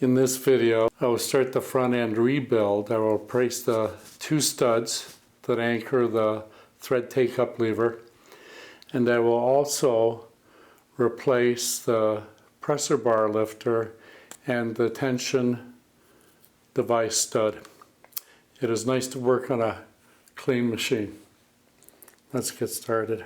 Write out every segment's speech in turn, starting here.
In this video, I will start the front end rebuild. I will replace the two studs that anchor the thread take-up lever, and I will also replace the presser bar lifter and the tension device stud. It is nice to work on a clean machine. Let's get started.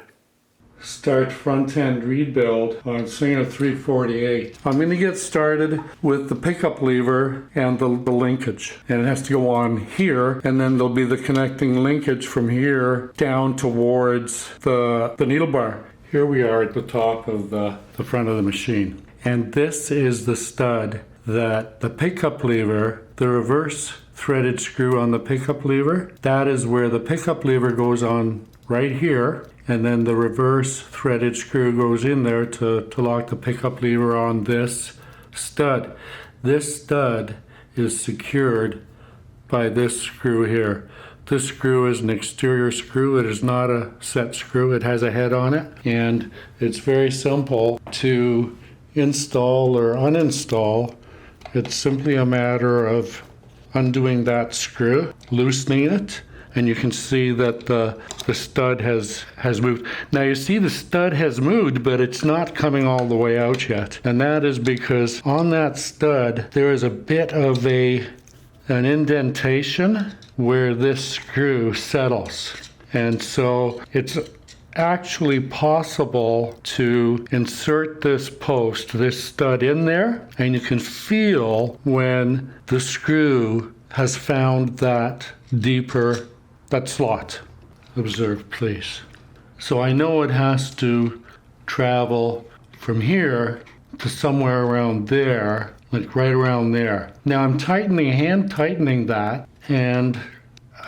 Start front end rebuild on Singer 348. I'm going to get started with the pickup lever and the linkage. And it has to go on here, and then there'll be the connecting linkage from here down towards the needle bar. Here we are at the top of the front of the machine. And this is the stud that the pickup lever, the reverse threaded screw on the pickup lever, that is where the pickup lever goes on right here. And then the reverse threaded screw goes in there to lock the pickup lever on this stud. This stud is secured by this screw here. This screw is an exterior screw. It is not a set screw. It has a head on it. And it's very simple to install or uninstall. It's simply a matter of undoing that screw, loosening it, and you can see that the stud has moved. Now you see the stud has moved, but it's not coming all the way out yet. And that is because on that stud, there is a bit of an indentation where this screw settles. And so it's actually possible to insert this post, this stud in there, and you can feel when the screw has found that deeper that slot. Observe, please. So I know it has to travel from here to somewhere around there, like right around there. Now I'm hand tightening that, and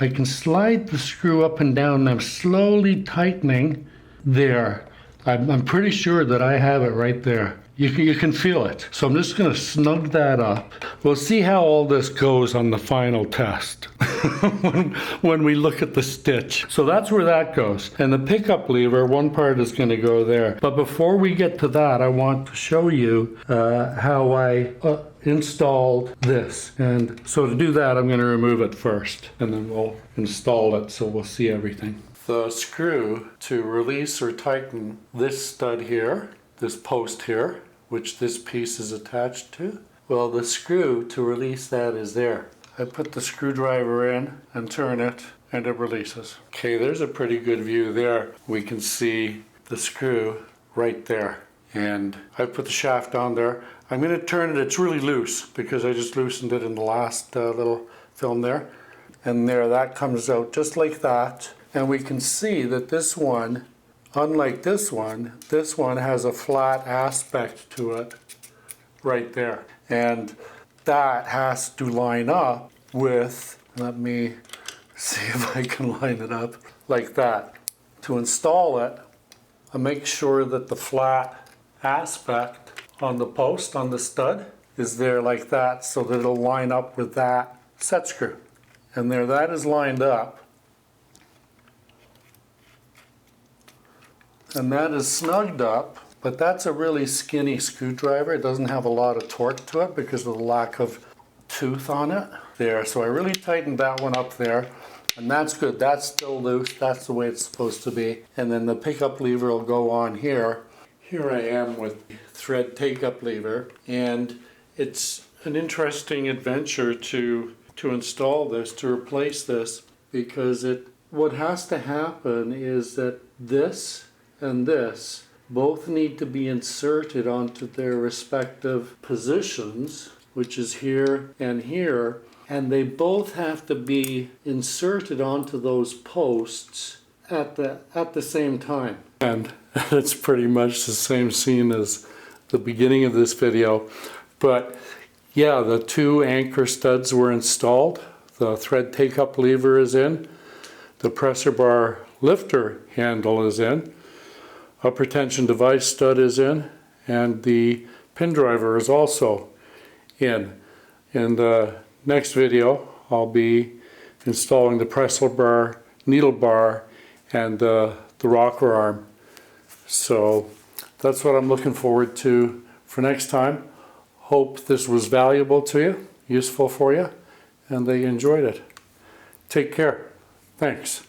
I can slide the screw up and down, and I'm slowly tightening there. I'm pretty sure that I have it right there. You can feel it. So I'm just going to snug that up. We'll see how all this goes on the final test when we look at the stitch. So that's where that goes. And the pickup lever, one part is going to go there. But before we get to that, I want to show you how I installed this. And so to do that, I'm going to remove it first, and then we'll install it so we'll see everything. The screw to release or tighten this stud here, this post here, which this piece is attached to, well, the screw to release that is there. I put the screwdriver in and turn it, and it releases. Okay, there's a pretty good view there. We can see the screw right there. And I put the shaft on there. I'm going to turn it. It's really loose because I just loosened it in the last little film there. And there, that comes out just like that. And we can see that this one, unlike this one has a flat aspect to it right there. And that has to line up with, let me see if I can line it up, like that. To install it, I make sure that the flat aspect on the post, on the stud, is there like that so that it'll line up with that set screw. And there, that is lined up. And that is snugged up, but that's a really skinny screwdriver. It doesn't have a lot of torque to it because of the lack of tooth on it. There, so I really tightened that one up there, and that's good. That's still loose. That's the way it's supposed to be. And then the pickup lever will go on here. Here I am with the thread take-up lever, and it's an interesting adventure to install this, to replace this, because what has to happen is that this and this both need to be inserted onto their respective positions, which is here, and they both have to be inserted onto those posts at the same time. And it's pretty much the same scene as the beginning of this video. But yeah, the two anchor studs were installed. The thread take-up lever is in. The presser bar lifter handle is in. Upper tension device stud is in, and the pin driver is also in. In the next video, I'll be installing the presser bar, needle bar, and the rocker arm. So that's what I'm looking forward to for next time. Hope this was valuable to you, useful for you, and that you enjoyed it. Take care. Thanks.